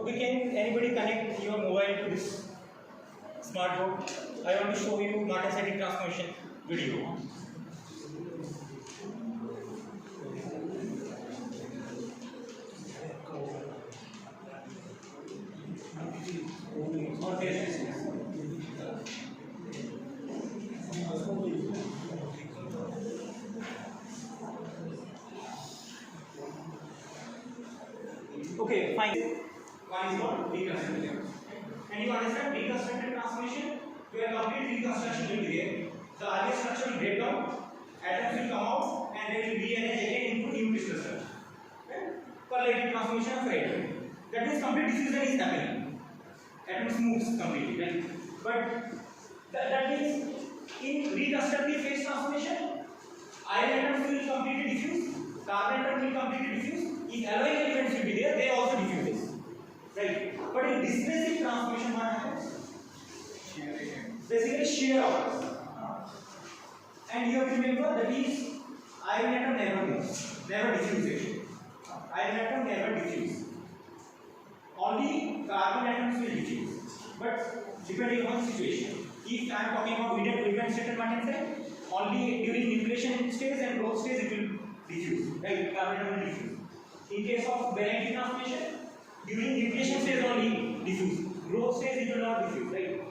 Okay, can anybody connect your mobile to this smart board? I want to show you Martin-Cyclic transformation video. Okay, fine. One is called reconstructed. And you understand reconstructed transformation? Where complete reconstruction will be there. The earlier structure will break down, atoms will come out, and they will rearrange again into new crystal structure. Okay? Collective transformation of atom. That means complete diffusion is happening. Atoms moves completely, right? But that means in reconstructive phase transformation, iron atoms will completely diffuse, carbon atom will completely diffuse. If alloying elements will be there, they also diffuse, right? But in displacive transformation, what happens? Basically, shear occurs. And you have to remember that is iron atom never moves, never diffuses. Iron atom never diffuses. Only carbon atoms will diffuse. But depending on situation, if I am talking about Widman-Staten Martin, only during nucleation stage and growth stage it will diffuse, right? Carbon atom will diffuse. In case of Benedict transformation, during nucleation stage only diffuse. Growth stage it will not diffuse, right?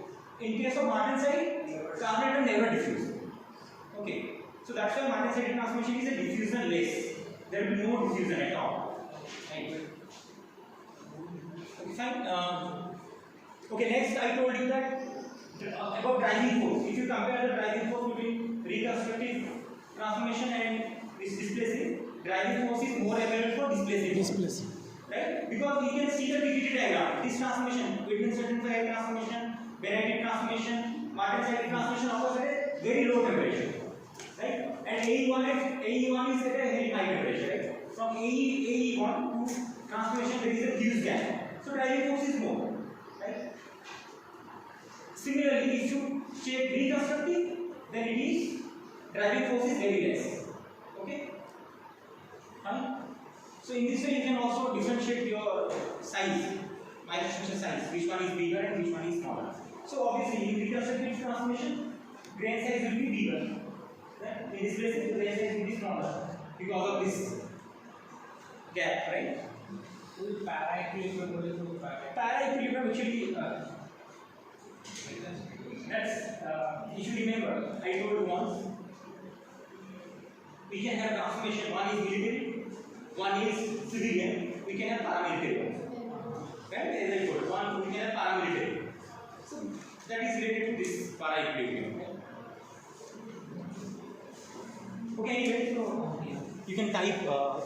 In case of Martin-Cyclic, carbon atom never diffuse. Okay, so that's why Martin-Cyclic transformation is a diffusion-less. There will be no diffusion at all. Right? Okay, fine. Okay, next I told you that about driving force. If you compare the driving force between reconstructive transformation and this displacive, driving force is more available for displacive. Right? Because you can see the PPT diagram. This transformation, Widman-Staten transformation, Benedict transformation, Martin-Cyclic transformation occurs at a very low temperature. Right? And AE1 is at a very high temperature. Right? From AE1 to transformation there is a huge gap. So driving force is more. Right? Similarly, if you check reconstructive, then it is driving force is very less. Okay? So in this way you can also differentiate your size, microstructure size, which one is bigger and which one is smaller. So obviously in reconstructive transformation, grain size will be bigger. Right? In this case, the grain size will be smaller because of this gap, right? Para-equilibrium actually, that's, you should remember, I told you once, we can have transformation, one is military, one is civilian, we can have paramilitary. Right? As I told, one we can have paramilitary. So that is related to this para-equilibrium. Okay, anyway, so you can type,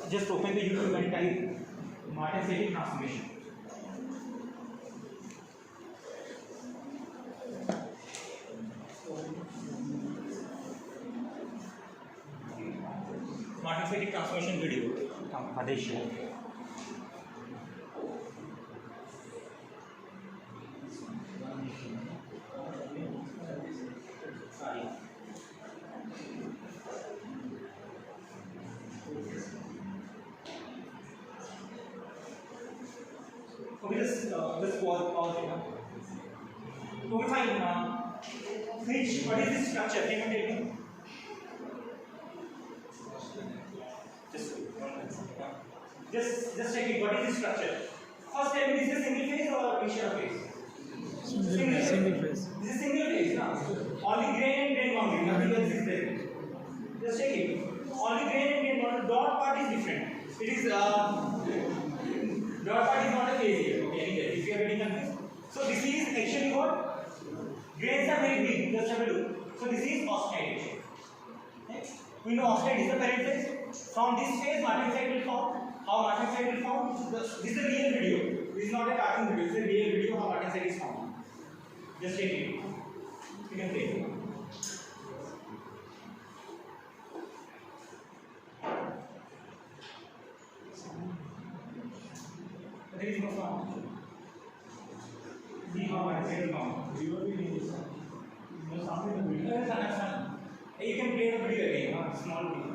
just open the YouTube and type Martin-Cyclic transformation. Martin-Cyclic transformation video. Adesh. Okay, let's pause here. Okay, fine. What is this structure? Can you tell me? Just check it. What is this structure? First, tell me, this is a single phase or mixture phase? Single phase. This is single phase, no? Only grain and grain boundary, nothing else is there. Just check it. Only grain and grain boundary. Dot part is different. It is dot part is not a phase here. Okay, anyway, if you are getting confused. So this is actually what? Grains are very big. Just have a look. So this is austenite. Okay? We know austenite is the parent phase. From this phase, Martin-Cyclic will form. How Martin-Cyclic will form? This is a real video. This is not a cartoon video. This is a real video how Martin-Cyclic is formed. Just check it. You can play. There is no sound. See how Martin-Cyclic formed. No sound in the video. You can play the video again. Small video.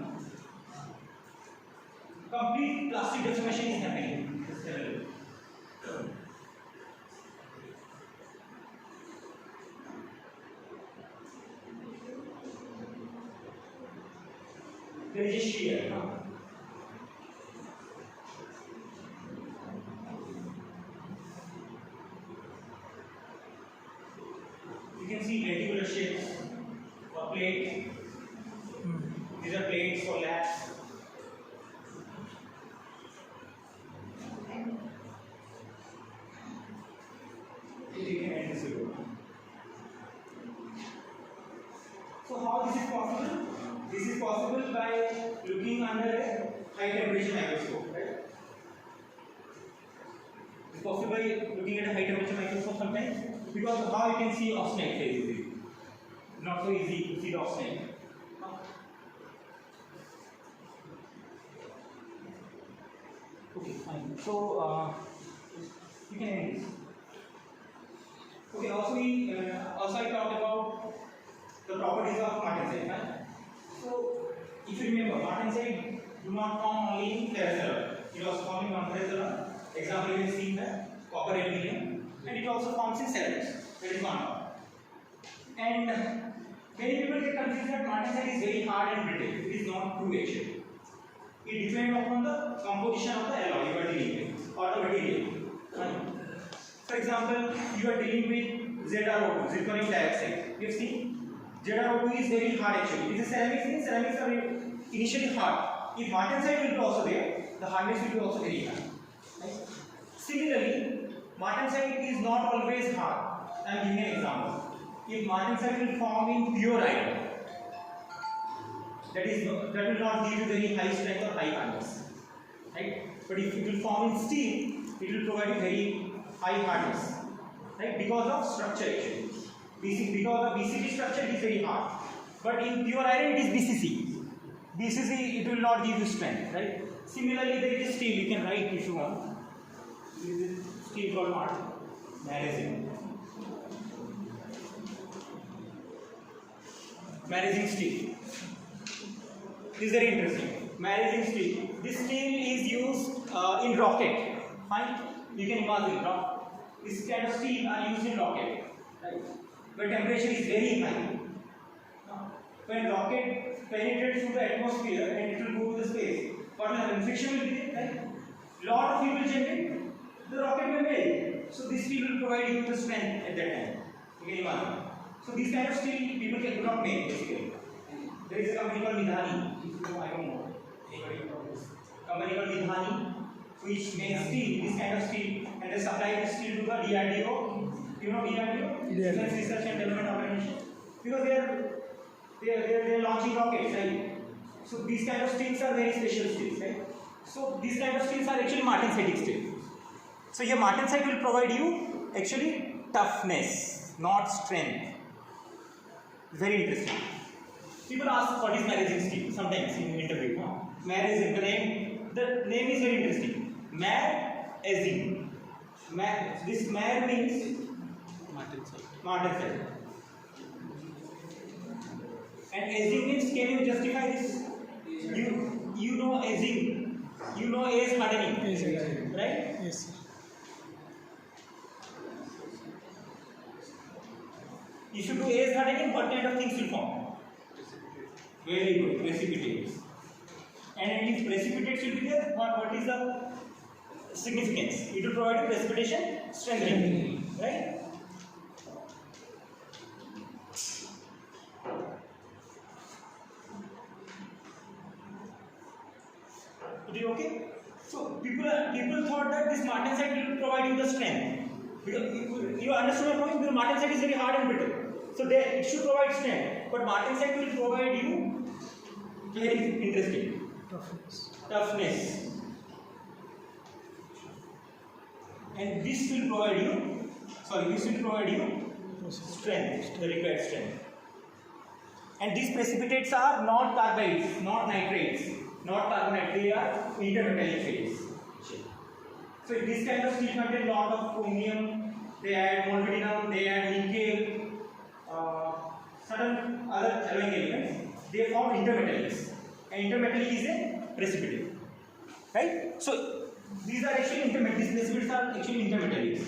Complete plastic deformation is happening. there is a shear. No? You can see reticular shapes or plates. These are plates for labs. You can end this video. So how this is possible? This is possible by looking under a high temperature microscope, right? It's possible by looking at a high temperature microscope sometimes, because how you can see austenite very easily. Not so easy to see the austenite. Okay, fine. So you can end this. Okay. Also I talked about the properties of martensite. Right? So if you remember, martensite do not form only in ferrous alloy. It also forms in non-ferrous alloy. Example you can see in the copper aluminum, and it also forms in ceramics. That is one part. And many people get confused that martensite is very hard and brittle. It is not true actually. It depends upon the composition of the alloy you are dealing with or the material. Right? For example, you are dealing with ZrO2, zirconium dioxide. You have seen ZrO2 is very hard actually. This is ceramics. Ceramics are initially hard. If martensite will be also there, the hardness will be also very high. Right? Similarly, martensite is not always hard. I am giving an example. If martensite will form in pure iron, that will not give you very high strength or high hardness, right? But if it will form in steel, it will provide you very high hardness, right? Because of structure actually. Because of BCD structure, it is very hard. But in pure iron, it is BCC. BCC, it will not give you strength, right? Similarly, there is steel. You can write if you want. This is steel called magnesium. Magnesium steel. This is very interesting. Magnesium steel. This steel is used in rocket. Fine. You can imagine, this kind of steel are used in rocket, right? Where temperature is very high. When rocket penetrates through the atmosphere and it will go to the space, what will happen? Friction will be there, right? Lot of heat will generate. The rocket will melt. So this steel will provide you the strength at that time. You can imagine. So this kind of steel people do not make basically. There is a company called Midhani. I don't know anybody know this. Company called Midhani, which makes steel, this kind of steel, and they supply this steel to the DRDO. You know DRDO? Defense Research and Development Organization. Because they are launching rockets, right? So these kind of steels are very special steels, right? So these kind of steels are actually martensitic steel. So here martensite will provide you actually toughness, not strength. Very interesting. People ask what is magnesium steel sometimes in interview. Magnesium, the name is very interesting. Magnesium. This mag means martensite. And azing means, can you justify this? You know azing. You know age hardening, right? Yes, sir. If you do age hardening, what kind of things will form? Very good, precipitates. And if precipitates will be there, what is the significance? It will provide you precipitation strengthening, right? Is it okay? So people thought that this martensite will provide you the strength. Because you understand my point? Because martensite is very hard and brittle. So it should provide strength. But martensite will provide you very interesting toughness. And this will provide you strength, the required strength. And these precipitates are not carbides, not nitrates, not carbonate, they are intermetallic phase. So this kind of steel contain lot of chromium, they add molybdenum, they add nickel, certain other alloying elements, they form intermetallics. And intermetallic is a precipitate. Right? So these are actually intermetallics, these precipitates are actually intermetallics.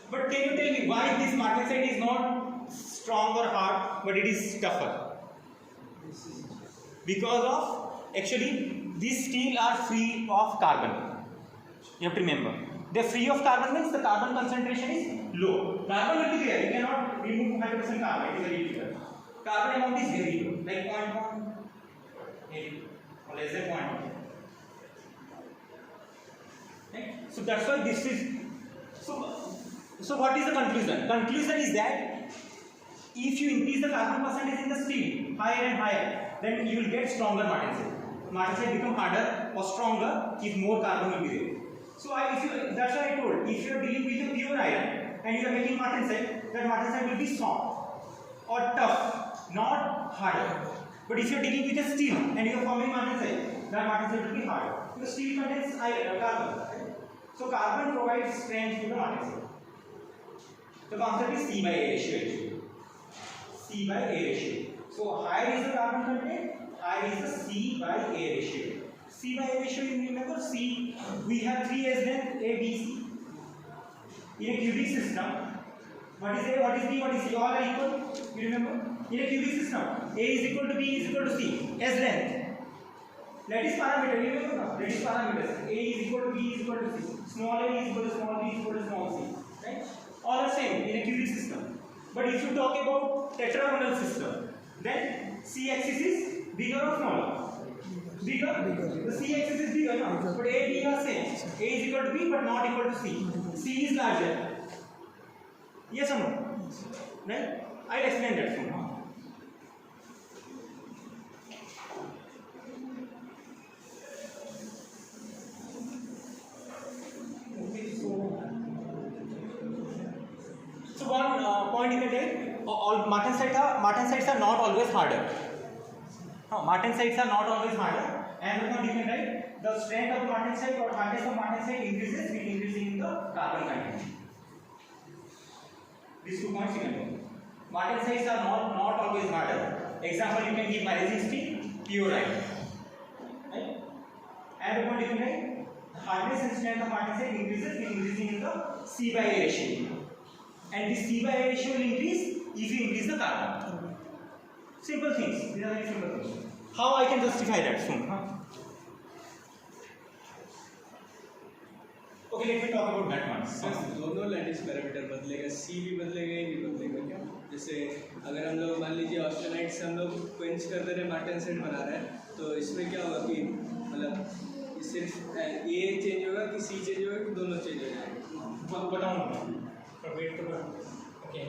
But can you tell me why this martensite is not strong or hard, but it is tougher. Because of, actually, these steel are free of carbon. You have to remember. They are free of carbon means the carbon concentration is low. Carbon will be there. You cannot remove 100% carbon. It is very difficult. Carbon amount is very low, like 0.1 or less than 0.1. Right? So that's why this is. So what is the conclusion? Conclusion is that if you increase the carbon percentage in the steel higher and higher, then you will get stronger martensite. Martensite become harder or stronger if more carbon will be there. So that's why I told, if you are dealing with a pure iron and you are making martensite, that martensite will be soft or tough, not harder. But if you are dealing with a steel and you are forming martensite, that martensite will be harder. Because steel contains carbon. Right? So carbon provides strength to the martensite. The concept is C by A ratio. C by A ratio. So higher is the carbon content, higher is the C by A ratio. C by A ratio, you remember C, we have 3 as then A, B, C. In a cubic system, what is A, what is B, what is C, all are equal, you remember? In a cubic system, A is equal to B is equal to C, as length. Lattice parameter, you remember now? Lattice parameters, A is equal to B is equal to C, small a is equal to small b is equal to small c, right? All are same in a cubic system. But if you talk about tetragonal system, then C axis is bigger or smaller? Bigger. The C axis is bigger now, but A, B are same. A is equal to B but not equal to C. C is larger. Yes or no? Right? I'll explain that soon. So one point you can take, all martensites are not always harder. Martensites are not always harder. And one you can write, the strength of the martensite or hardness of martensite increases with increasing in the carbon content. These 2 points you can take. Martensites are not always harder. Example you can give magnesium steel, pure iron. Right? And the point you can write, hardness and strength of martensite increases with increasing in the C by A ratio. And this C by A ratio will increase if you increase the carbon. Simple things. These are very simple things. How I can justify that soon? Okay, let me talk about that one. दोनों lattice parameter बदलेगा, C भी बदलेगा, A भी बदलेगा क्या? जैसे अगर हम लोग मान लीजिए ऑस्टेनाइट से हम लोग क्वेंच करते रहे मार्टेनसाइट बना रहे हैं, तो इसमें क्या होगा कि मतलब सिर्फ A चेंज होगा कि C चेंज होगा कि दोनों चेंज हो जाएंगे? बताऊँगा. Wait for okay.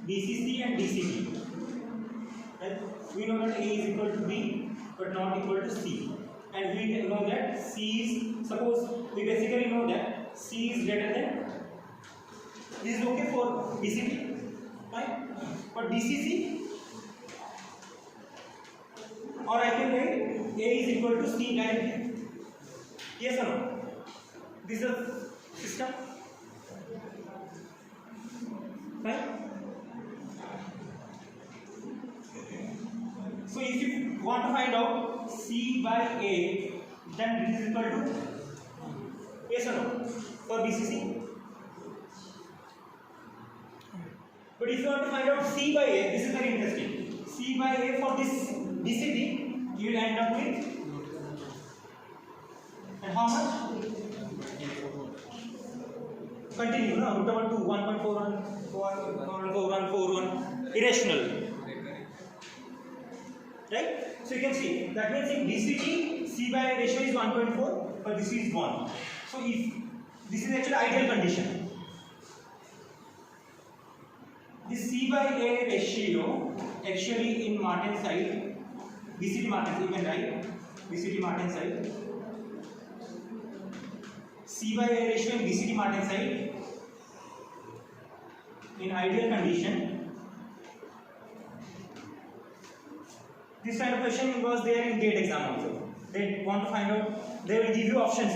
BCC and DCB. Right? We know that A is equal to B but not equal to C. And we know that C is, suppose we basically know that C is greater than, this is okay for BCB, right? But DCC, or I can write A is equal to C directly. Yes or no? This is a system, right? So if you want to find out C by A, then this is equal to, yes or no, for BCC. But if you want to find out C by A, this is very interesting. C by A for this BCD, you will end up with, and how much? Continue, no? Root over 2, 1.41, irrational. Right? So you can see, that means in BCD, C by A ratio is 1.4, but this is 1. So if this is actually ideal condition. This C by A ratio, actually in martensite, BCD martensite, you can write, BCD martensite, C by A ratio in BCD martensite, in ideal condition. This kind of question was there in GATE exam also. They want to find out, they will give you options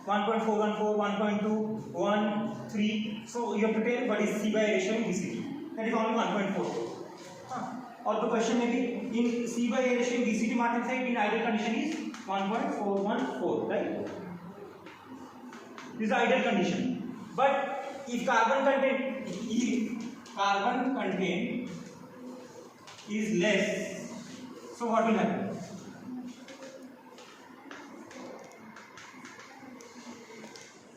1.414, 1.2, 1, 3. So you have to tell what is C by A ratio in BCD. That is only 1.4. Or the question may be in C by A ratio in BCD martensite in ideal condition is 1.414, right? This is the ideal condition. But if carbon content is less, so what will happen?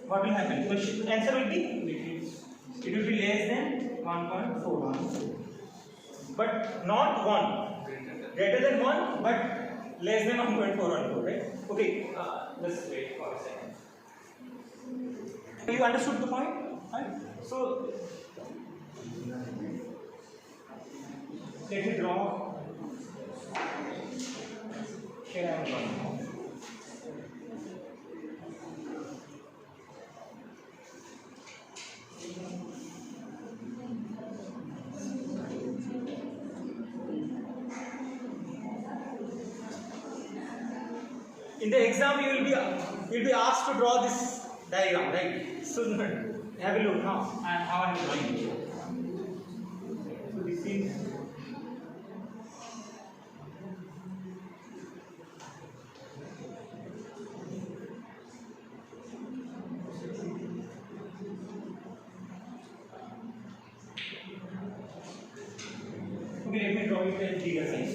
What will happen? The answer will be, it will be less than 1.414, but not 1, greater than 1, but less than 1.414, right? Okay, let's wait for a second. You understood the point? Right? So let me draw. Here I am drawing. In the exam, you will be asked to draw this diagram, right? So have a look now. How I am drawing. So this is. Okay, let me draw it at bigger size.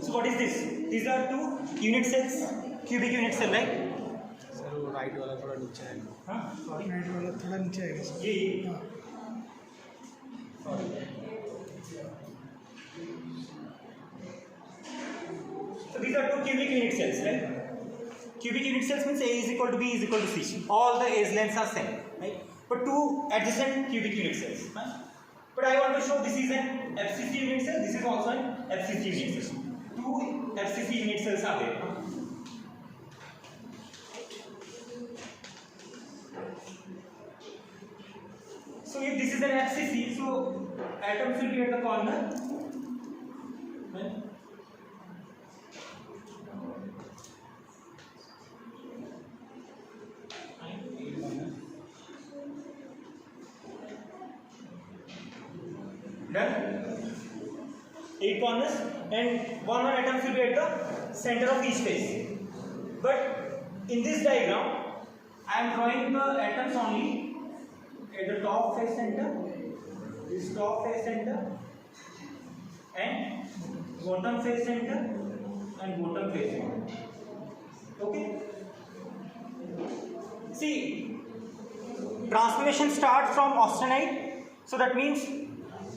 So what is this? These are two unit cells, cubic unit cell, right? Sir वो right वाला थोड़ा नीचे है हाँ, sorry. Right वाला थोड़ा नीचे आएगा सर। ये हाँ, sorry. So these are two cubic unit cells, right? Cubic unit cells means A is equal to B is equal to C. All the A's lengths are same, right? But two adjacent cubic unit cells. Right? But I want to show this is an FCC unit cell. This is also an FCC unit cell. Two FCC unit cells are there. So if this is an FCC, so atoms will be at the corner. Right? Done? 8 corners and one atom will be at the center of each face. But in this diagram, I am drawing the atoms only at the top face center, this top face center, and bottom face center, and bottom face center. Okay? See, transformation starts from austenite, so that means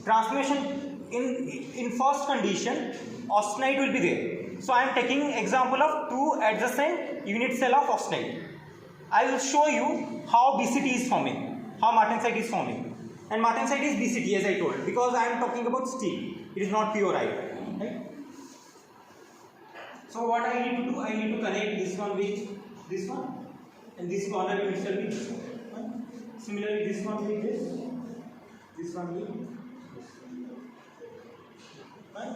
transformation in first condition austenite will be there. So I am taking example of two adjacent unit cell of austenite. I will show you how BCT is forming, how martensite is forming, and martensite is BCT as I told, because I am talking about steel. It is not pure iron, right? So what I need to do, I need to connect this one with this one, and this corner unit cell with this one. Right? Similarly, this one with this one with this. Right?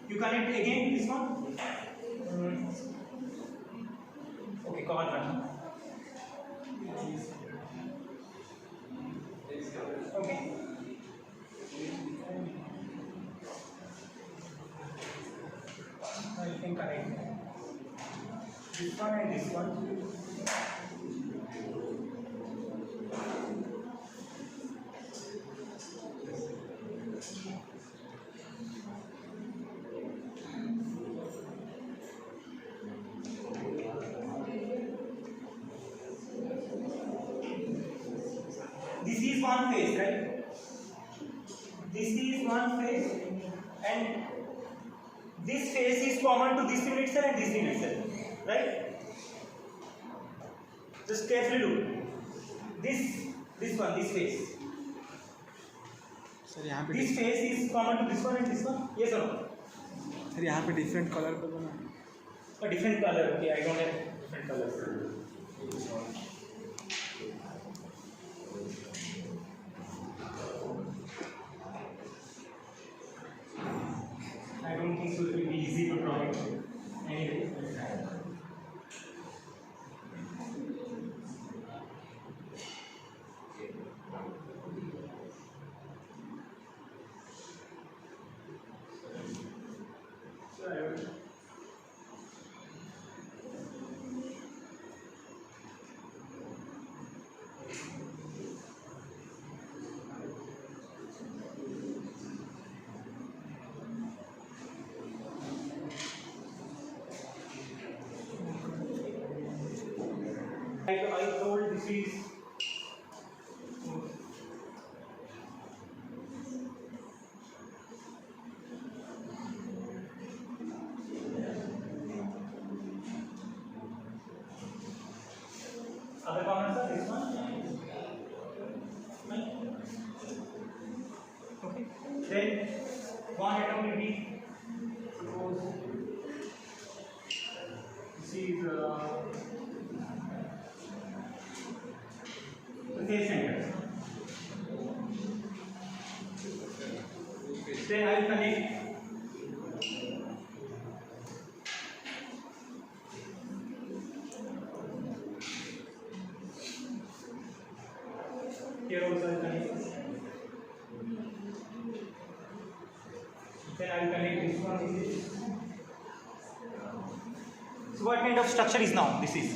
You connect again this one. Okay, common one. Okay. this one and this one. This is one face, right? This is one face, and this face is common to this unit cell and this unit cell, right? Just carefully look. This one, this face. Sir यहाँ पे This face is common to this one and this one. Yes or no? Sir यहाँ पे different colour का बना A different color. Okay, I don't have different colors. I don't think so it will be easy to draw it. Anyway. So I will. I told this is other comments are this one. Okay. Then one atom will be suppose this is the face center. Then I will connect here also I will connect. Then I will connect this one with this. So what kind of structure is now? This is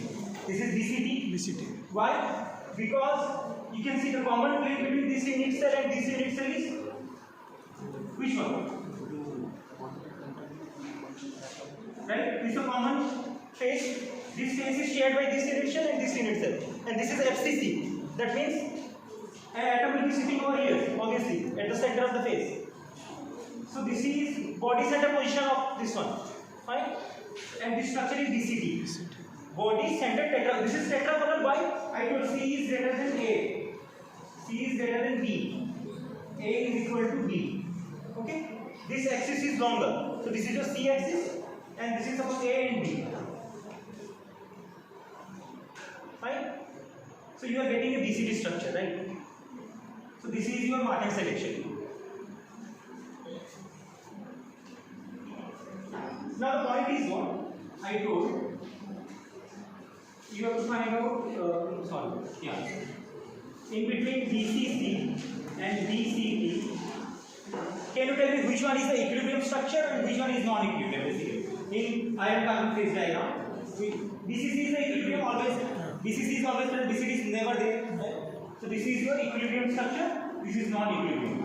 BCD. BCT Why? Because you can see the common plane between this unit cell and this unit cell is which one? Right? This is a common face. This face is shared by this unit cell and this unit cell. And this is FCC. That means an atom will be sitting over here, obviously, at the center of the face. So this is body center position of this one. Fine? And this structure is BCD. Body center tetra. This is tetragonal. Why? I told C is greater than A. C is greater than B. A is equal to B. Okay? This axis is longer. So this is your C axis, and this is suppose A and B. Fine? So you are getting a BCD structure, right? So this is your Martin selection. Now the point is what I told. You have to find out, in between BCC and BCD, can you tell me which one is the equilibrium structure and which one is non-equilibrium basically? In iron carbon phase diagram, BCC is the equilibrium always, BCC is always present, BCD is never there. Right? So this is your equilibrium structure, this is non-equilibrium.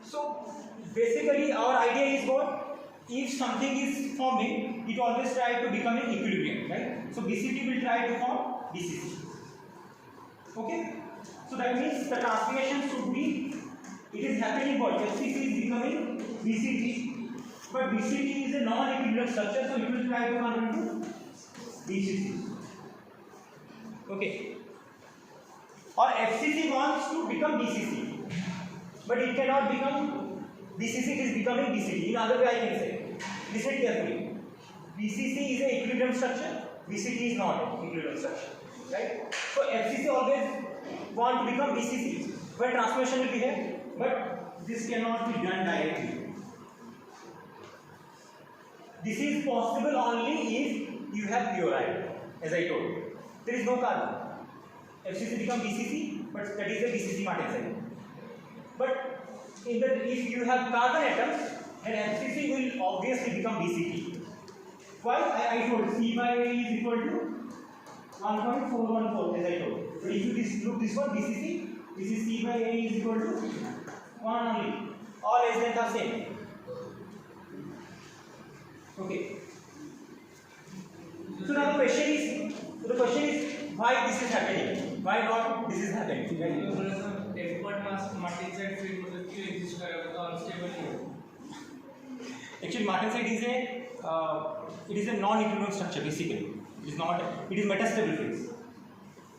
So basically our idea is what? If something is forming, it always try to become an equilibrium, right? So BCD will try to form BCC. Okay? So that means the transformation should be, it is happening what? FCC is becoming BCD, but BCD is a non-equilibrium structure, so it will try to convert to BCC. Okay? Or FCC wants to become BCC, but it cannot become BCC, it is becoming BCD. In other way I can say, listen carefully. BCC is an equilibrium structure, BCD is not an equilibrium structure. Right? So FCC always want to become BCC, where transformation will be here, but this cannot be done directly. This is possible only if you have chloride, as I told. There is no carbon. FCC become BCC, but that is a BCC Martin cycle. But if you have carbon atoms, then FCC will obviously become BCT. Why? I told C by A is equal to 1.414 as I told. But if you look this one BCC, this is C by A is equal to 1 only. All S lengths are same. Okay. So now the question is why this is happening? Why not this is happening? Expert mass martensite field मतलब क्यों exist कर रहा है? तो unstable नहीं है. Actually, martensite is a non-equilibrium structure basically. It is metastable phase.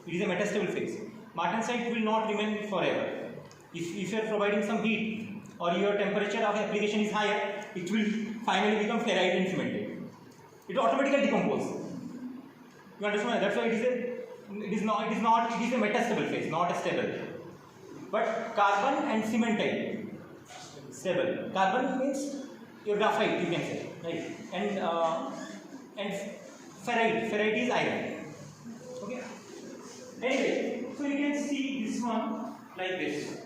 It is a metastable phase. Martensite will not remain forever. If you are providing some heat or your temperature of application is higher, it will finally become ferrite and cemented. It will automatically decompose. You understand? That's why it is a metastable phase, not a stable. But carbon and cementite stable. Carbon means your graphite, you can say, right? And ferrite is iron. Okay. Anyway, so you can see this one like this.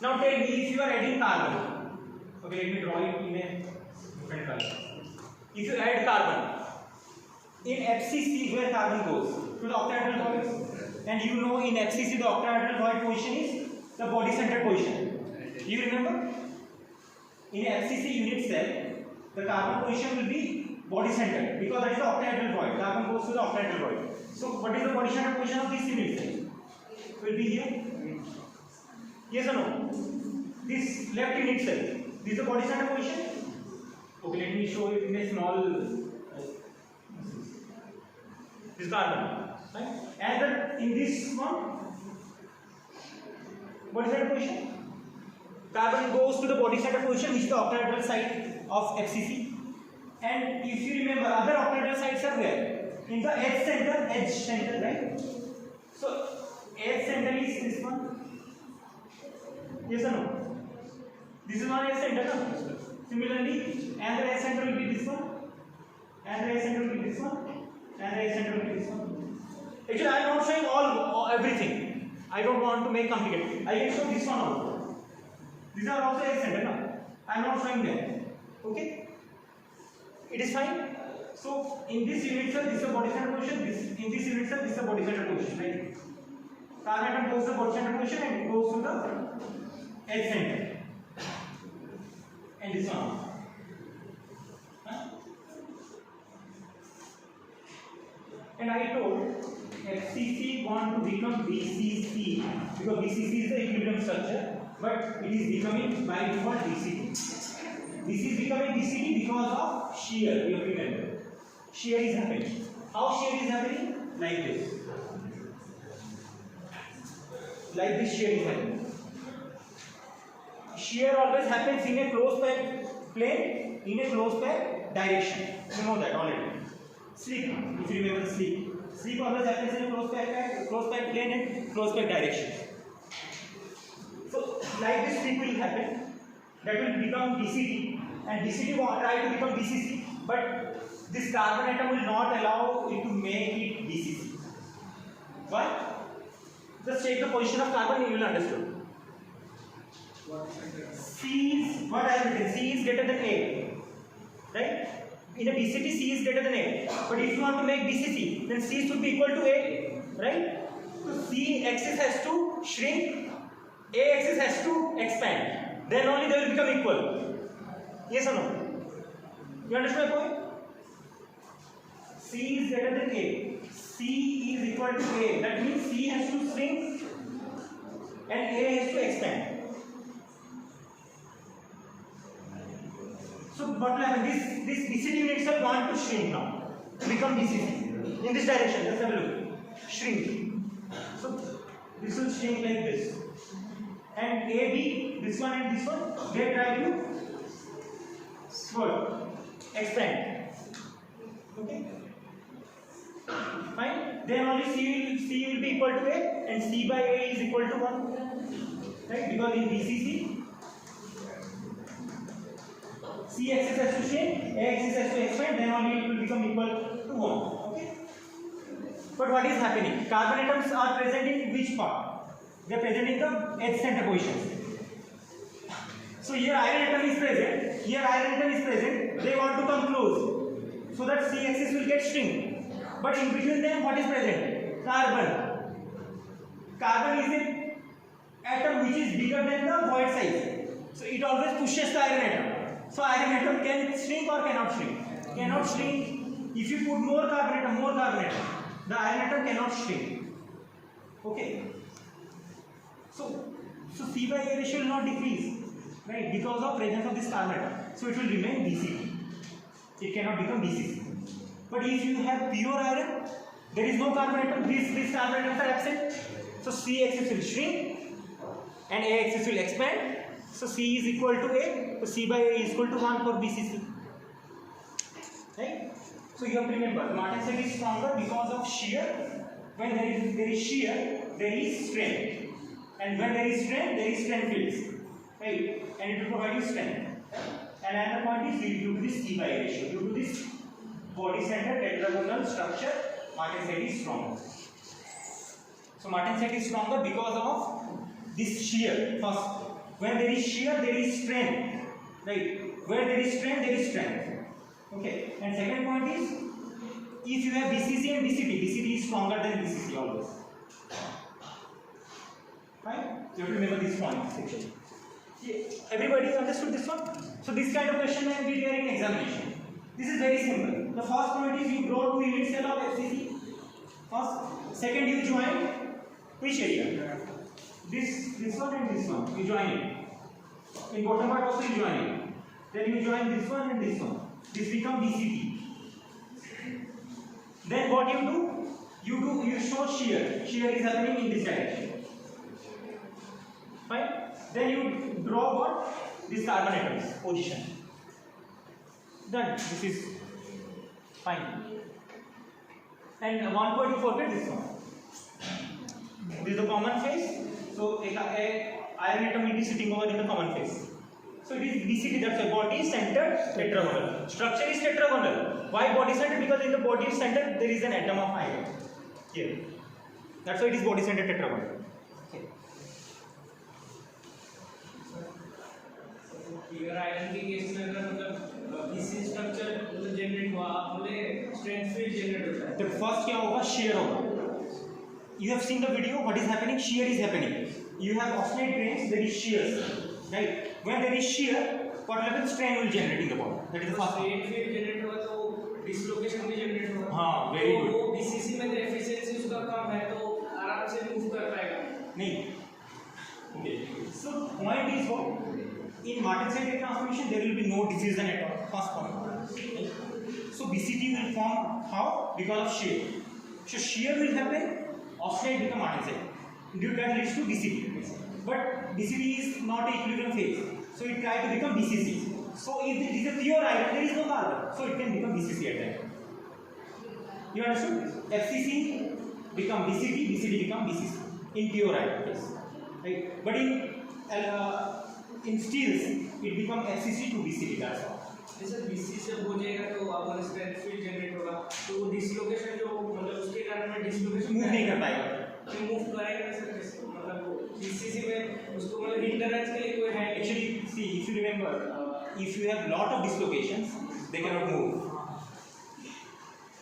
Now tell me if you are adding carbon. Okay, let me draw it in a different color. If you add carbon in FCC, where carbon goes to the octahedral void, and you know in FCC the octahedral void position is the body centered position. You remember? In FCC unit cell, the carbon position will be body centered because that is the octahedral void. Carbon goes to the octahedral void. So what is the body centered position of this unit cell? Will be here. Yes or no? This left unit cell. This is the body centered position. Okay, let me show you in a small. This carbon, right? And then in this one, body centered position. Carbon goes to the body center position, which is the octahedral site of FCC. And if you remember, other octahedral sites are where? In the edge center, right? So, edge center is this one. Yes or no? This is one edge center, no? Similarly, and the edge center will be this one. And the edge center will be this one. And the edge center will be this one. Actually, I am not showing everything. I don't want to make complicated. I can show this one also. These are also edge center, no? I am not showing them. Okay? It is fine. So in this unit cell, this is a body center position. In this unit cell, this is a body center position, right? Carbon atom goes to the body center position and it goes to the edge center. And this one. Huh? And I told FCC want to become BCC because BCC is the equilibrium structure. But it is becoming by default BCT. This is becoming BCT because of shear. You have to remember. Shear is happening. How shear is happening? Like this. Like this shear is happening. Shear always happens in a closed packed plane, in a closed packed direction. You know that already. Slip, if you remember the slip. Slip always happens in a closed packed plane and closed packed direction. So, like this thing will happen, that will become BCT, and BCT will try to become BCC, but this carbon atom will not allow it to make it BCC. Why? Just take the position of carbon, you will understand. C is, what I have written, C is greater than A, right? In a BCT, C is greater than A, but if you want to make BCC, then C should be equal to A, right? So, C axis has to shrink, A axis has to expand, then only they will become equal. Yes or no? You understand my point? C is greater than A. C is equal to A. That means C has to shrink and A has to expand. So what will happen? This BCT unit itself want to shrink now to become BCC in this direction. Let's have a look. Shrink. So this will shrink like this. And AB, this one and this one, they try to expand. Okay? Fine? Then only C will be equal to A and C by A is equal to 1. Right? Because in BCC, C axis has to shrink, A axis has to expand, then only it will become equal to 1. Okay? But what is happening? Carbon atoms are present in which part? They are present in the edge center positions. So here iron atom is present. Here iron atom is present. They want to come close, so that C axis will get shrink. But in between them, what is present? Carbon. Carbon is an atom which is bigger than the void size. So it always pushes the iron atom. So iron atom can shrink or cannot shrink? Cannot shrink. If you put more carbon atom, the iron atom cannot shrink. Okay. So C by A ratio will not decrease, right? Because of presence of this carbon atom. So it will remain BCT. It cannot become BCC. But if you have pure iron, there is no carbon atom. These carbon atoms are absent. So C axis will shrink and A axis will expand. So C is equal to A. So C by A is equal to 1 for BCC. Right? So you have to remember, martensite is stronger because of shear. When there is shear, there is strength. And when there is strength, there is strength fields. Right? And it will provide you strength. And another point is due to this C by A ratio. Due to this body center tetragonal structure, martensite is stronger. So martensite is stronger because of this shear. First, when there is shear, there is strength. Right? Where there is strength, there is strength. Okay. And second point is, if you have BCC and BCT is stronger than BCC always. Fine? You have to remember this point actually. Everybody understood this one? So this kind of question may be there in examination. This is very simple. The first point is you draw 2 unit cell of FCC. First. Second, you join which area? This one and this one. You join it. In bottom part also you join it. Then you join this one and this one. This becomes BCT. Then what you do? You show shear. Shear is happening in this direction. Fine? Then you draw what? This carbon atoms position. Done. This is fine. And one point you forget this one. This is the common phase. So a iron atom will be sitting over in the common phase. So it is BCT, that's a body centered tetragonal. Structure is tetragonal. Why body centered? Because in the body center there is an atom of iron. Here. That's why it is body centered tetragonal. Okay. अगर iron के case में अगर मतलब इसी structure generate हुआ आप बोले strength field generate होता है तो फर्स्ट क्या होगा shear होगा you have seen the video what is happening shear is happening you have oscillate grains there is shear right when there is shear what happens strain will generate in the body that is the first strain field generate हुआ तो dislocation भी generate होगा हाँ very good वो BCC में efficiency उसका कम है तो आराम से मूव कर पाएगा नहीं okay so point is what in martensite transformation there will be no diffusion at all first point so BCT will form how because of shear so shear will happen oscillate become martensite due to that leads to BCT but BCT is not an equilibrium phase so it try to become BCC so if it is a pure iron there is no carbon so it can become BCC at that time you understood FCC become BCT BCT become BCC in pure iron case right but in steels it become FCC to BCT that's all जैसे BC से हो जाएगा तो आप strength field generate होगा तो dislocation जो मतलब उसके कारण में डिसलोकेशन मूव नहीं कर पाएगा तो मूव करेगा कैसे कैसे मतलब BCC में उसको मतलब हिंडरेंस के लिए कोई है actually see if you remember if you have lot of dislocations they cannot move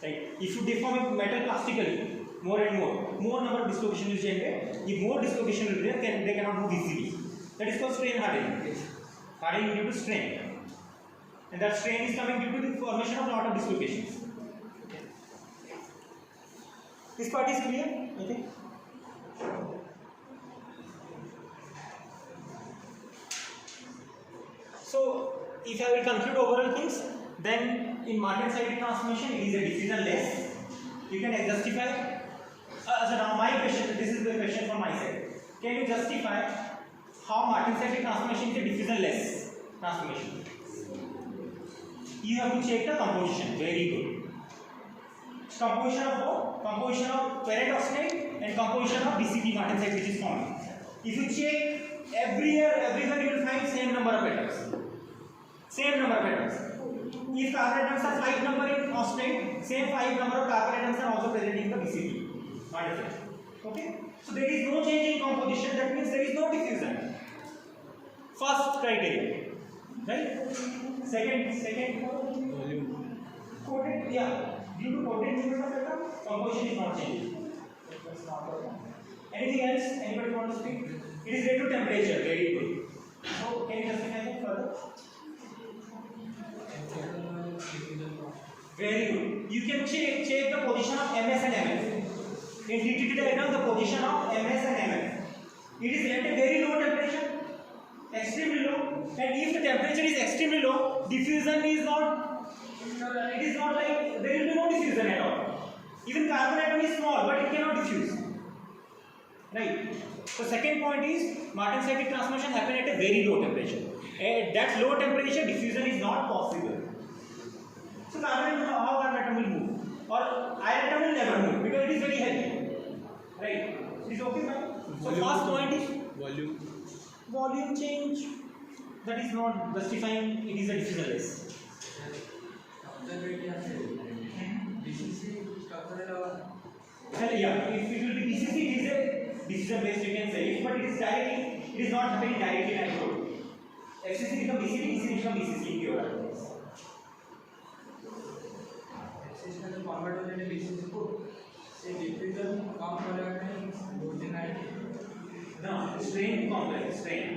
right if you deform a metal plastically more and more number of dislocation will generate if more dislocation will there they cannot move easily that is called strain hardening due to strain and that strain is coming due to the formation of lot of dislocations this part is clear I think so if I will conclude overall things then in martensite transformation it is a diffusionless you can justify so now my question this is the question from my side can you justify how martensite transformation is a diffusionless transformation you have to check the composition very good composition of what composition of parent oscillate and composition of BCT martensite which is formed if you check everywhere you will find same number of atoms if carbon atoms are 5 number in oscillate same 5 number of carbon atoms are also present in the BCT martensite okay so there is no change in composition that means there is no diffusion First criteria, right? Second, coated, yeah. Due to coated movement of atom, composition is not changing. Anything else? Anybody want to speak? It is related to temperature. Very good. So, can you justify that further? Very good. You can check the position of MS and MF. In DTT diagram, the position of MS and MF. It is at a very low temperature, extremely low. And if the temperature is extremely low, diffusion is not. It is not like there will be no diffusion at all. Even carbon atom is small, but it cannot diffuse. Right. So second point is Martin-Cyclic transformation happen at a very low temperature. At that low temperature, diffusion is not possible. So carbon atom, how carbon atom will move? Or iron atom will never move because it is very heavy. Right? Is okay, fine? So first point is volume change. That is not justifying. It is a diffusionless. Yeah, if it will be DCC, it is a diffusion based. You can say it, but it is directly. It is not happening directly. I told. FCC become BCD, DCC become BCC in your eyes. FCC में तो convert होने के BCC को से diffusion काम कर रहा है बोलते हैं No, strain complex, strain.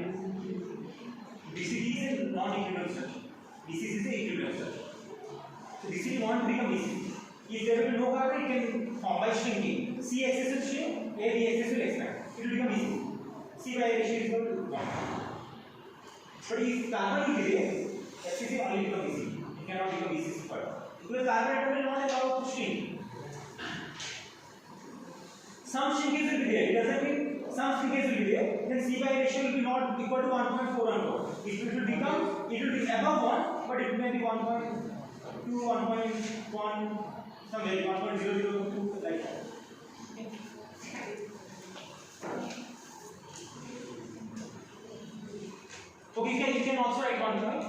BCD is a non-equilibrium structure. BCC is a equilibrium structure. So BCD want to become BCC. If there will be no carbon, it can form by shrinking. C axis will shrink, A B axis will expand. It will become BCC. C by ratio is equal to 1. But if carbon is there, FCC only become BCC. It cannot become BCC further. Because carbon atom will not allow to shrink. Some shrinkage will be there. It doesn't mean some shrinkage will be there. Then C by ratio will be not equal to 1.414. It will be above 1, but it may be 1.2, 1.1, somewhere 1.002 like that. Okay, you can also write one point.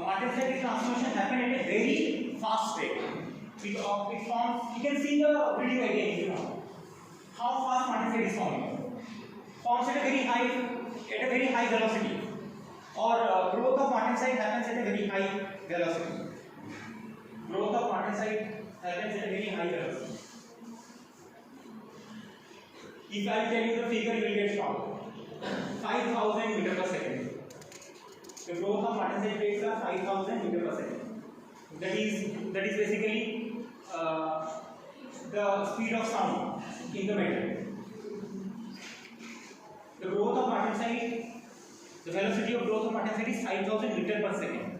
Martin-Cyclic transformation happen at a very fast rate. It forms. You can see the video again if you want. How fast Martin-Cyclic is forming? Forms at a very high velocity. Or growth of Martin-Cyclic happens at a very high velocity. Growth of Martin-Cyclic happens at a very high velocity. If I tell you the figure, you will get shocked. 5,000 meters per second. The growth of Martin-Cyclic rates are 5,000 meters per second. That is basically the speed of sound in the metal. The growth of Martin-Cyclic, the velocity of growth of Martin-Cyclic is 5,000 meters per second.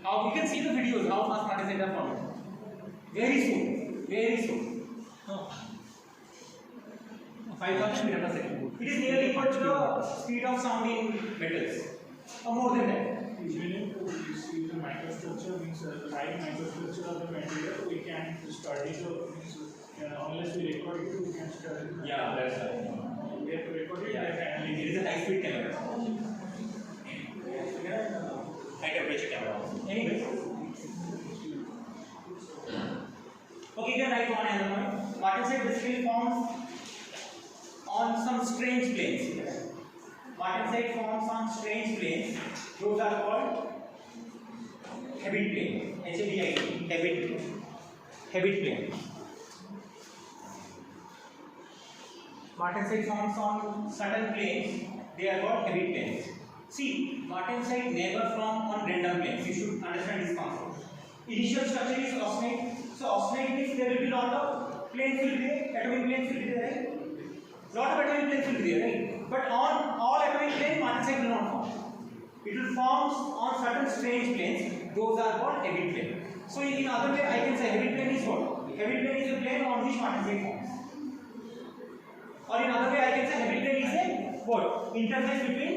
Now you can see the videos how fast Martin-Cyclic are forming. Very soon. 5,000 meters per second. It is nearly equal to the speed of sound in metals, or more than that. Usually, to see the microstructure means the right microstructure of the material, we can study the unless we record it, we can study. Yeah, that's right. We have to record it. Yeah, it is a high-speed camera, high-temperature camera. Anyway, okay, you can write one another one. Martin-Cyclic basically forms on some strange planes. Martin-Cyclic forms on strange planes. Those are called Hebbit plane. H-A-B-I-T. Hebbit plane. Martin-Cyclic forms on certain planes. They are called Hebbit planes. See, Martin-Cyclic never form on random planes. You should understand this concept. Initial structure is austenite. So austenite means there will be lot of planes will be there. Atomic planes will be there, right? Lot of atomic planes will be there, right? But on all atomic planes, Martin-Cyclic will not form. It will form on certain strange planes. Those are called Hebbit plane. So in other way, I can say Hebbit plane is what? Hebbit plane is a plane on which Martin-Cyclic forms. Or in other way, I can say Hebbit plane is a what? Interface between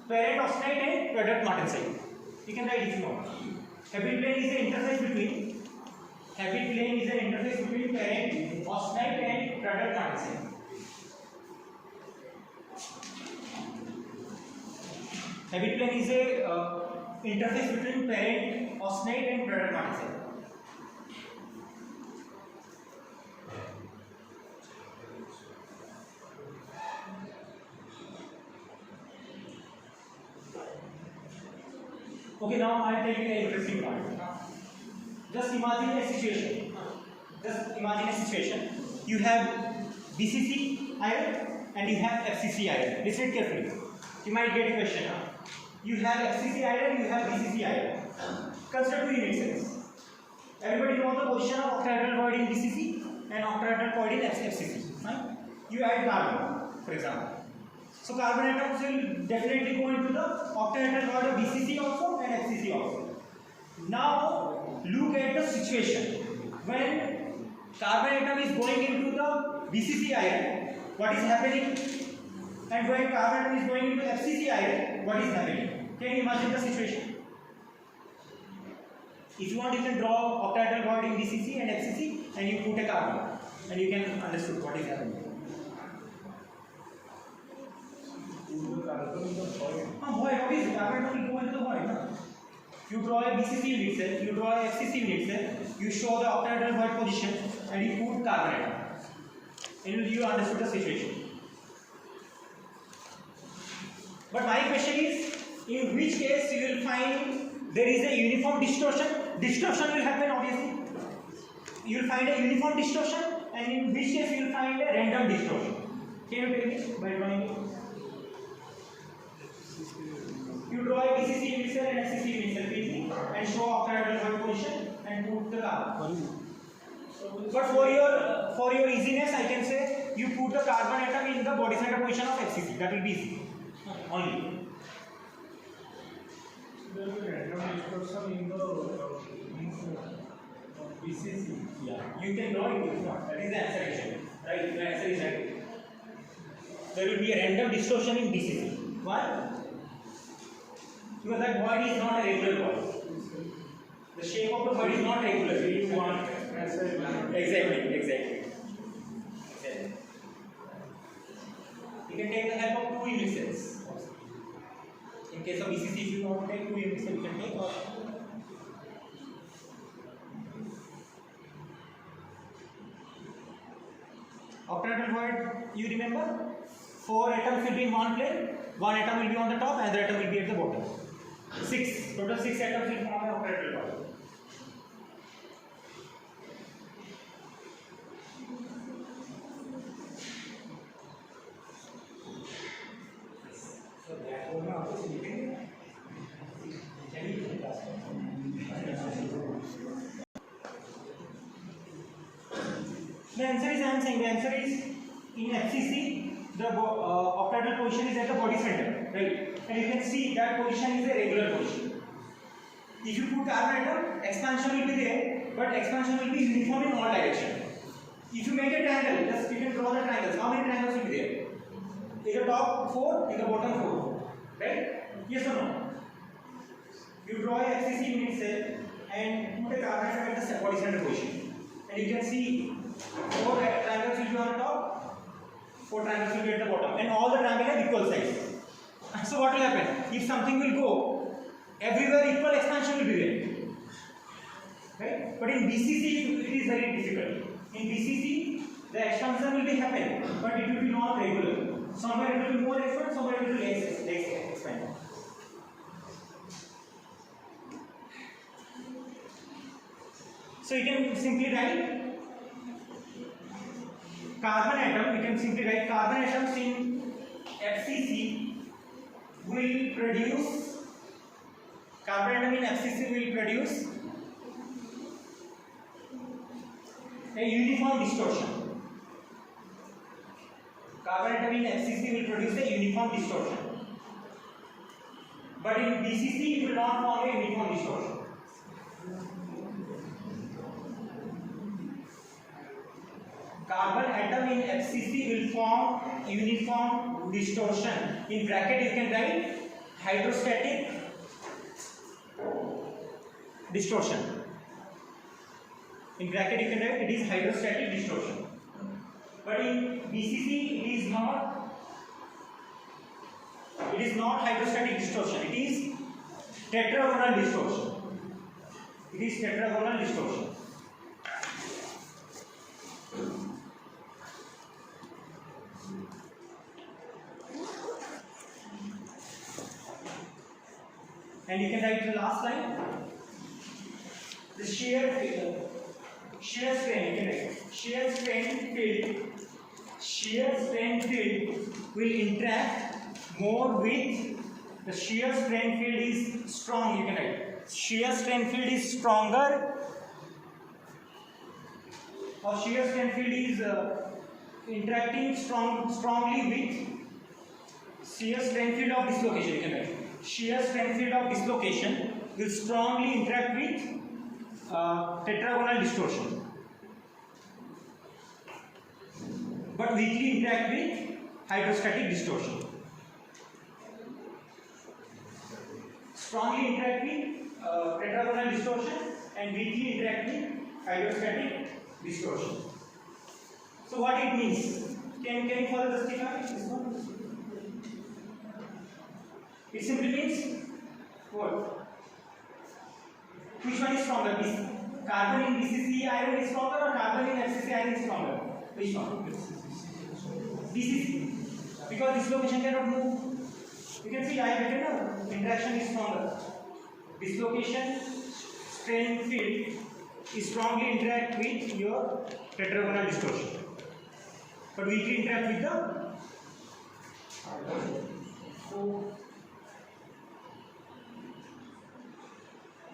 parent austenite and product Martin-Cyclic. You can write if you want. Hebbit plane is an interface between parent austenite and product Martin-Cyclic. Hebbit plane is a interface between parent austenite and product Martin-Cyclic. Okay, now I am taking an interesting part. Just imagine a situation. You have BCC iron and you have FCC iron. Listen carefully. You might get a question. You have FCC iron, you have BCC iron. Consider two unit cells. Everybody knows the position of octahedral void in BCC and octahedral void in FCC. Right? You add carbon, for example. So carbon atoms will definitely go into the octahedral void of BCC also and FCC also. Now look at the situation when carbon atom is going into the BCC iron. What is happening? And when carbon atom is going into FCC iron, what is happening? Can you imagine the situation? If you want, you can draw octahedral void in BCC and FCC, and you put a carbon, and you can understand what is happening. Void, obviously, carbon atom will go into the void. No? You draw a BCC unit cell, you draw a FCC unit cell, you show the octahedral void position, and you put carbon atom. And you understood the situation. But my question is, in which case you will find there is a uniform distortion? Distortion will happen obviously. You will find a uniform distortion, and in which case you will find a random distortion. Can you tell me by drawing it? You draw a BCC unit cell and FCC unit cell quickly and show octahedral void position and put the carbon. But for your easiness, I can say you put the carbon atom in the body center position of FCC. That will be easy. Only. There will be random distortion in the BCC. Yeah. You can draw it if not. That is the answer actually. Right? The answer is right. There will be a random distortion in BCC. Why? Because that void is not a regular void. The shape of the void is not regular. You want Exactly. You can take the help of two unit cells. In case of BCC, if you want to take two unit cells, you can take. Or octahedral void, you remember? 4 atoms will be in one plane, 1 atom will be on the top, and the atom will be at the bottom. 6, total 6 atoms will form an octahedral void. The answer is in FCC the octahedral position is at the body center, right? And you can see that position is a regular position. If you put carbon atom, expansion will be there, but expansion will be uniform in all directions. If you make a triangle, just you can draw the triangles. How many triangles will be there? In the top 4, in the bottom 4, right? Yes or no? You draw a FCC unit cell and put a carbon atom at the body center position, and you can see 4 triangles will be on the top, 4 triangles will be at the bottom, and all the triangles are equal size. So what will happen? If something will go, everywhere equal expansion will be there, right? But in BCC it is very difficult. In BCC the expansion will be happening, but it will be not regular. Somewhere it will be more expand, somewhere it will be less expand. So you can simply write carbon atom. You can simply write carbon atoms in FCC will produce. Carbon atom in FCC will produce a uniform distortion. Carbon atom in FCC will produce a uniform distortion. But in BCC it will not form a uniform distortion. Carbon atom in FCC will form uniform distortion. In bracket you can write hydrostatic distortion. In bracket you can write it is hydrostatic distortion. But in BCC it is not hydrostatic distortion. It is tetragonal distortion. It is tetragonal distortion. and you can write the last line. The shear strain, you can write shear strain field will interact more with the shear strain field is strong, you can write shear strain field is stronger, or shear strain field is interacting strongly with shear strain field of dislocation, you can write shear strain field of dislocation will strongly interact with tetragonal distortion, but weakly interact with hydrostatic distortion. Strongly interact with tetragonal distortion and weakly interact with hydrostatic distortion. So what it means? Can you further justify this one? It simply means what? Which one is stronger? Carbon in BCC iron is stronger or carbon in FCC iron is stronger? Which one? BCC. Because dislocation cannot move. You can see I have written interaction is stronger. Dislocation strain field is strongly interact with your tetragonal distortion, but weakly interact with the.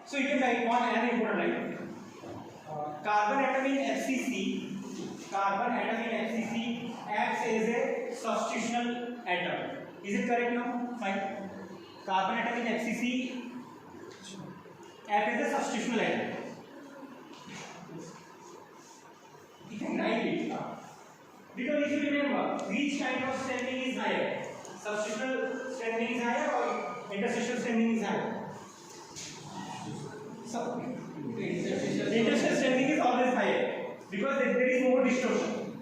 So you can write one another important line. Carbon atom in FCC acts as a substitutional atom. Is it correct now? Fine. Carbon atom in FCC acts as a substitutional atom. You can write it. Because if you remember, which kind of strengthening is higher? Substitutional strengthening is higher or interstitial strengthening is higher? So, interstitial strengthening is always higher because there is more distortion.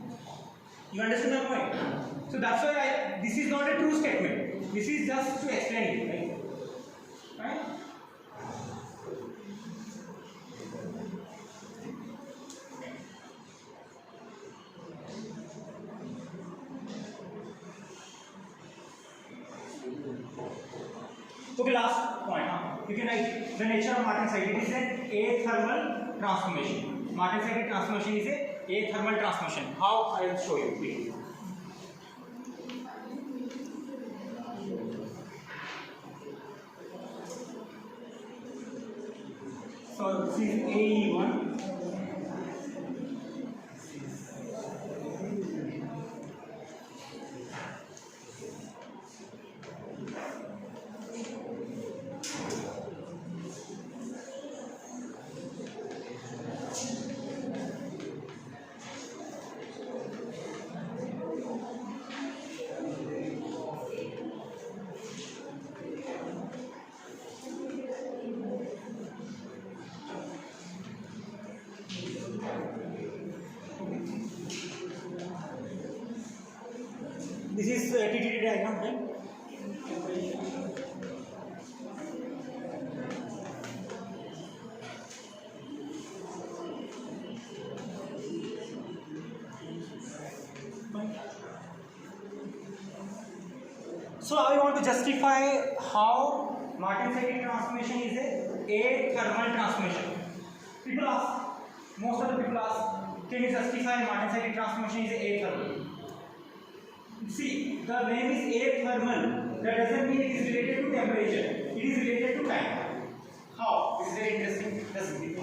You understand my point? So that's why this is not a true statement. This is just to explain it, right? Okay, last point. You can write the nature of martensite. It is an athermal transformation. Martensite transformation is a athermal transformation. How? I will show you quickly. So this is AE1. This is TTT diagram, right? So I want to justify how martensite transformation is a thermal transformation. People ask, most of the people ask, can you justify martensite transformation is a thermal? See, the name is athermal. That doesn't mean it is related to temperature. It is related to time. How? This is very interesting. Doesn't it?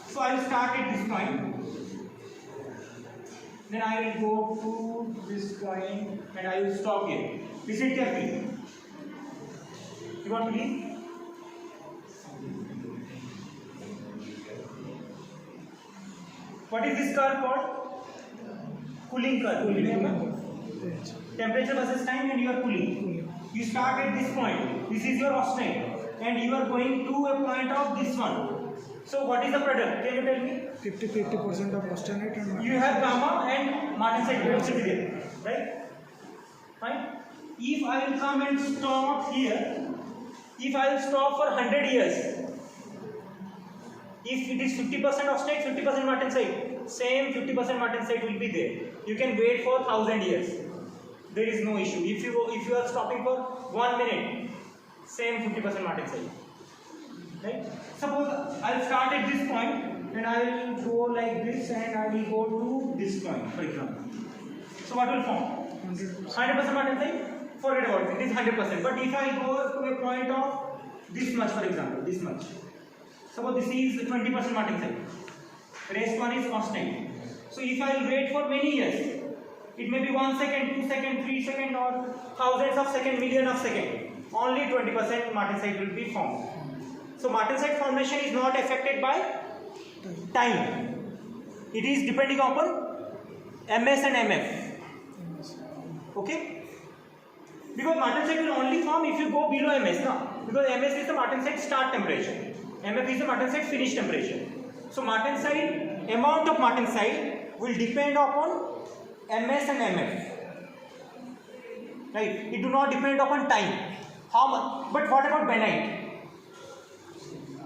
So I will start at this point. Then I will go to this point and I will stop here. Listen carefully. You want to leave? What is this curve called? Cooling curve. Remember? Temperature versus time and you are cooling. You start at this point. This is your austenite and you are going to a point of this one. So what is the product? Can you tell me? 50% of austenite and You have gamma and martensite density there, right? Fine. If I will come and stop here, if I will stop for 100 years, if it is 50% austenite, 50% martensite, same 50% martensite will be there. You can wait for 1000 years. There is no issue. If you are stopping for 1 minute, same 50% martensite. Right? Suppose I'll start at this point and I'll go like this and I will go to this point, for example. So what will form? 100% martensite. Forget about it. It is 100%. But if I go to a point of this much, for example, this much. Suppose this is 20% martensite. Rest one is constant. So if I wait for many years, it may be 1 second, 2 seconds, 3 seconds, or thousands of seconds, million of seconds. Only 20% martensite will be formed. So martensite formation is not affected by time. It is depending upon MS and MF. Okay? Because martensite will only form if you go below MS now. Because MS is the martensite start temperature. MF is the martensite finish temperature. So martensite, amount of martensite will depend upon MS and MF. Right? It do not depend upon time. How much? But what about benite?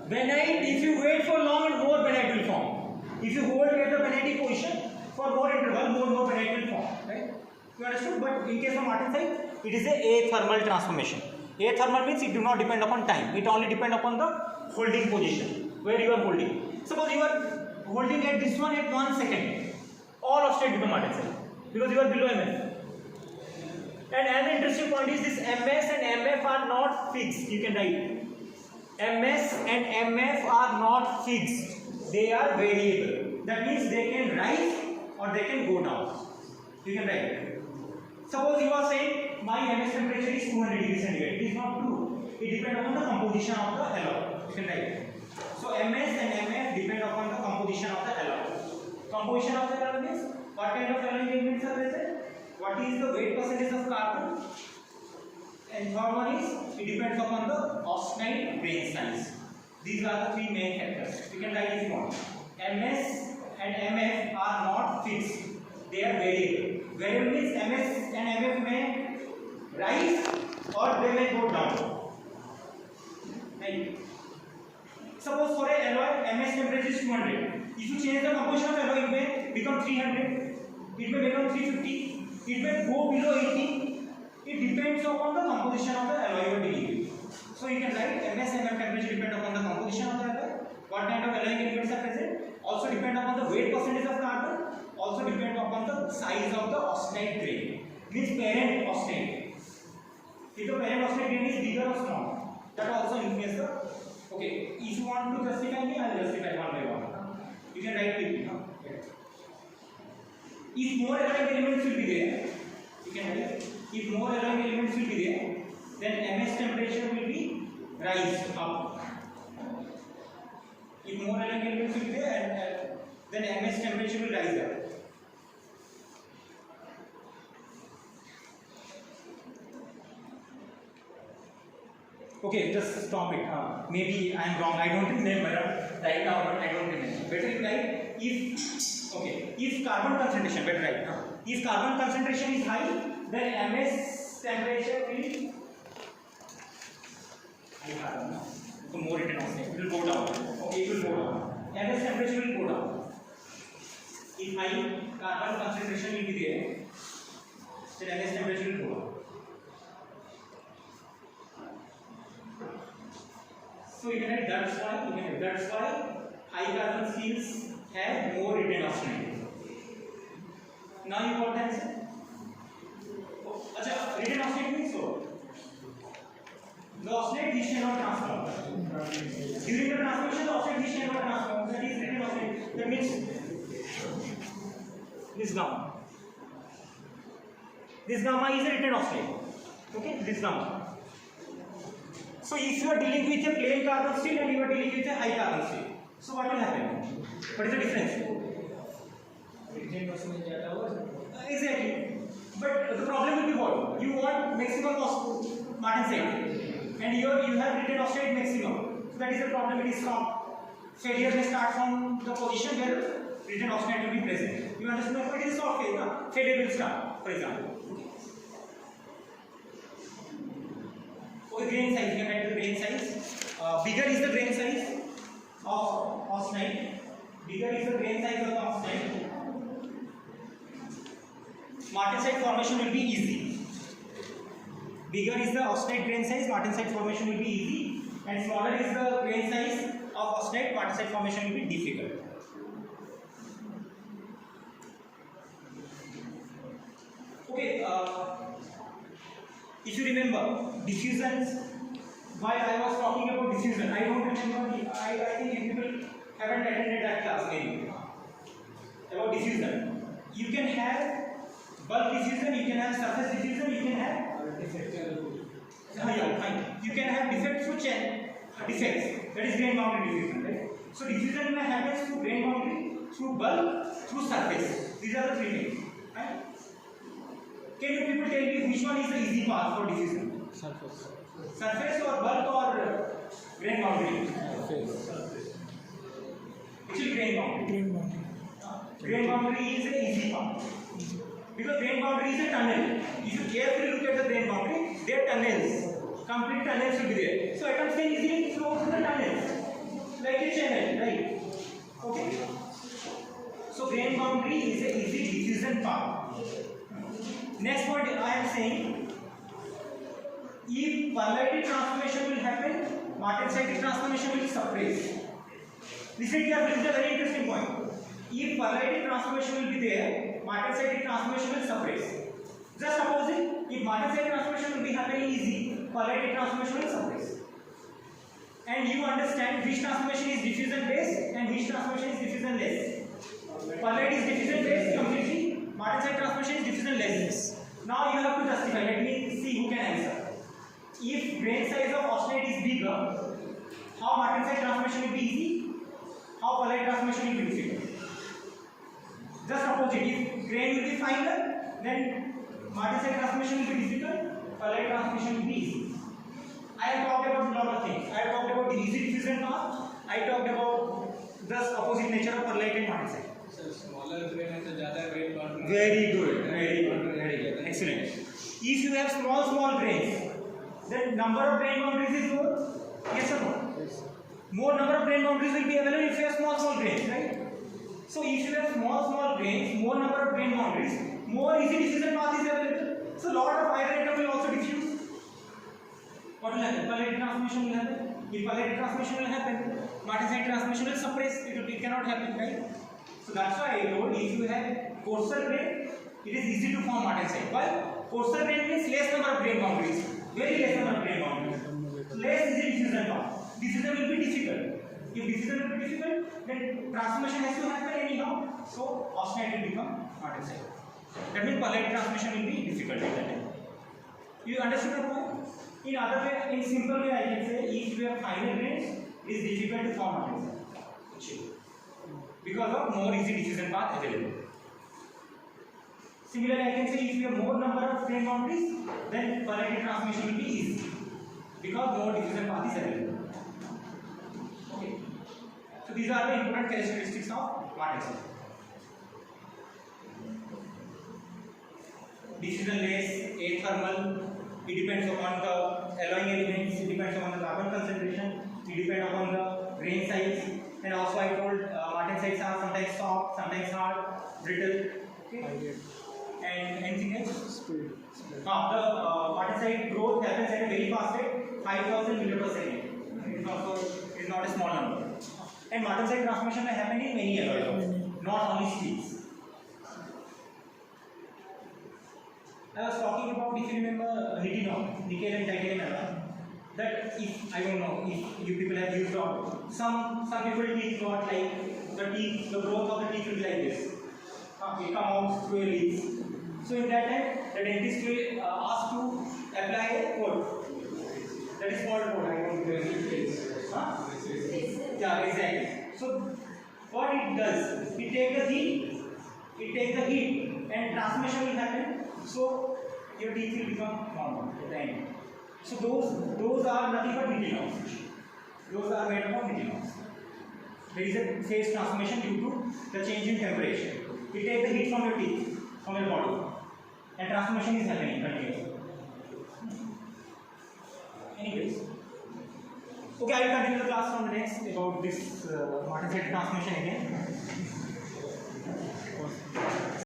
Benite, if you wait for long, more benite will form. If you hold at the benite position for more interval, more benite will form. Right? You understood? But in case of martensite, it is a athermal transformation. Athermal means it do not depend upon time. It only depend upon the holding position, where you are holding. Suppose you are holding at this one at 1 second. All oscillate become martensite because you are below MF. And another interesting point is this MS and MF are not fixed. You can write. MS and MF are not fixed. They are variable. That means they can rise or they can go down. You can write. Suppose you are saying my MS temperature is 200 degrees centigrade. It is not true. It depends upon the composition of the alloy. You can write. So MS and MF depend upon the composition of the alloy. Composition of the alloy means what kind of alloy elements are present? What is the weight percentage of carbon? And third one is it depends upon the austenite grain size. These are the three main factors. You can write if you want. MS and MF are not fixed. They are variable. Variable means MS and MF may rise or they may go down. Right? Suppose for a alloy MS temperature is 200. If you change the composition of alloy, it may become 300. It may become 350. It may go below 80. It depends upon the composition of the alloy you are dealing with. So you can write MS and MF temperature depend upon the composition of the alloy. What kind of alloy elements are present? Also depend upon the weight percentage of carbon. Also depend upon the size of the austenite grain. Means parent austenite. If the parent austenite grain is bigger or small, that also influences the. Okay, if you want to justify me, I will justify one by one. You can write quickly. If more alloy elements will be there, you can write. If more alloy elements will be there, then MS temperature will be rise up. If more alloy elements will be there, then MS temperature will rise up. Okay, just stop it. Maybe I am wrong. I don't remember right now, but I don't remember. Better you write if carbon concentration. Better write. If carbon concentration is high, then MS temperature will so more written on it will go down. Okay, it will go down. MS temperature will go down. If high carbon concentration will be there, then MS temperature will go down. So you can write that's why high carbon steels have more written austenite. Now you got the answer. Written austenite means so. The austenite this cannot transform. During the transformation, the austenite this cannot transform. That is written austenite. That means this gamma. This gamma is a written austenite. Okay, this gamma. So if you are dealing with a plain carbon steel and you are dealing with a high carbon steel, so what will happen? What is the difference? Exactly. But the problem will be what? You want maximum martensite, and you have written austenite maximum. So that is the problem. It is stopped. Failure may start from the position where written austenite will be present. You understand? But it is not failure. Failure will start, for example. Okay, grain size, you can write the grain size. Bigger is the grain size of austenite. Bigger is the grain size of the austenite. Martensite formation will be easy. Bigger is the austenite grain size, martensite formation will be easy, and smaller is the grain size of austenite, martensite formation will be difficult. Okay, if you remember diffusions, while I was talking about diffusion, I don't remember. I think you people haven't attended that class maybe about diffusion. You can have bulk diffusion, you can have surface diffusion, you can have you can have defect switch and defects. That is grain boundary diffusion, right? So diffusion happens through grain boundary, through bulk, through surface. These are the three things, right? Can you people tell me which one is the easy path for diffusion? Surface. Surface or bulk or grain boundary? Surface. Actually grain boundary. Grain boundary. Grain boundary is an easy path. Because grain boundary is a tunnel. If you carefully look at the grain boundary, there are tunnels. Complete tunnels will be there. So atoms can easily flow through the tunnels. Like a channel, right? Okay? So grain boundary is an easy diffusion path. Next point I am saying, if permeative transformation will happen, martensitic transformation will suppress. Listen carefully, this is a very interesting point. If permeative transformation will be there, martensitic transformation will suppress. Just supposing, if martensitic transformation will be happening easy, permeative transformation will suppress. And you understand which transformation is diffusion based and which transformation is diffusion less. Permeative is diffusion based completely, martensite transformation is diffusion less. Now you have to justify. Let me see who can answer. If grain size of austenite is bigger, how martensite transformation will be easy? How perlite transformation will be difficult? Just opposite. If grain will be finer, then martensite transformation will be difficult, perlite transformation will be easy. I have talked about a lot of things. I have talked about the easy diffusion path. I talked about the opposite nature of perlite and martensite. Sir, smaller grain है तो ज़्यादा grain boundary. Very good, very good, very good. Excellent. If you have small grains, then number of grain boundaries is more. Yes or no? Yes. More number of grain boundaries will be available if you have small grains, right? So if you have small grains, more number of grain boundaries, more easy diffusion path is available. So lot of iron atom will also diffuse. What will happen? Perlite transformation will happen. If perlite transformation will happen, martensite transformation will suppress. It cannot happen, right? So that's why I told if you have coarser grain, it is easy to form martensite. Why? Coarser grain means less number of grain boundaries. Very less number of grain boundaries. So less easy diffusion path. Diffusion will be difficult. If diffusion will be difficult, then transformation has to happen anyhow. So austenite will become martensite. That means perlite transformation will be difficult at that time. You understood the point? In other way, in simple way, I can say if you have finer grains, it is difficult to form martensite because of more easy diffusion path available. Similarly, I can say if you have more number of grain boundaries, then perlite transformation will be easy because more diffusion path is available. Okay. So these are the important characteristics of martensite. Diffusionless, athermal. It depends upon the alloying elements. It depends upon the carbon concentration. It depends upon the grain size. And also I told martensites are sometimes soft, sometimes hard, brittle. Okay. And anything else? Speed. The martensite growth happens at a very fast rate, 5,000 meter per second. It is not a small number. And martensite transformation may happen in many alloys, not only steels. I was talking about, if you remember, nitinol, nickel and titanium alloy. That if I don't know if you people have used or some people teeth got like the growth of the teeth will be like this. It come out through a leaf. So in that time, the dentist will ask to apply a coat. That is called coat. I don't know. Huh? Yeah, exactly. So what it does, it takes the heat, and transformation will happen. So your teeth will become normal at the end. So those are nothing but nitinols. Those are made up of nitinols. There is a phase transformation due to the change in temperature. It takes the heat from your teeth, from your body, and transformation is happening continuously. Anyways, okay, I will continue the class from the next about this martensite transformation again.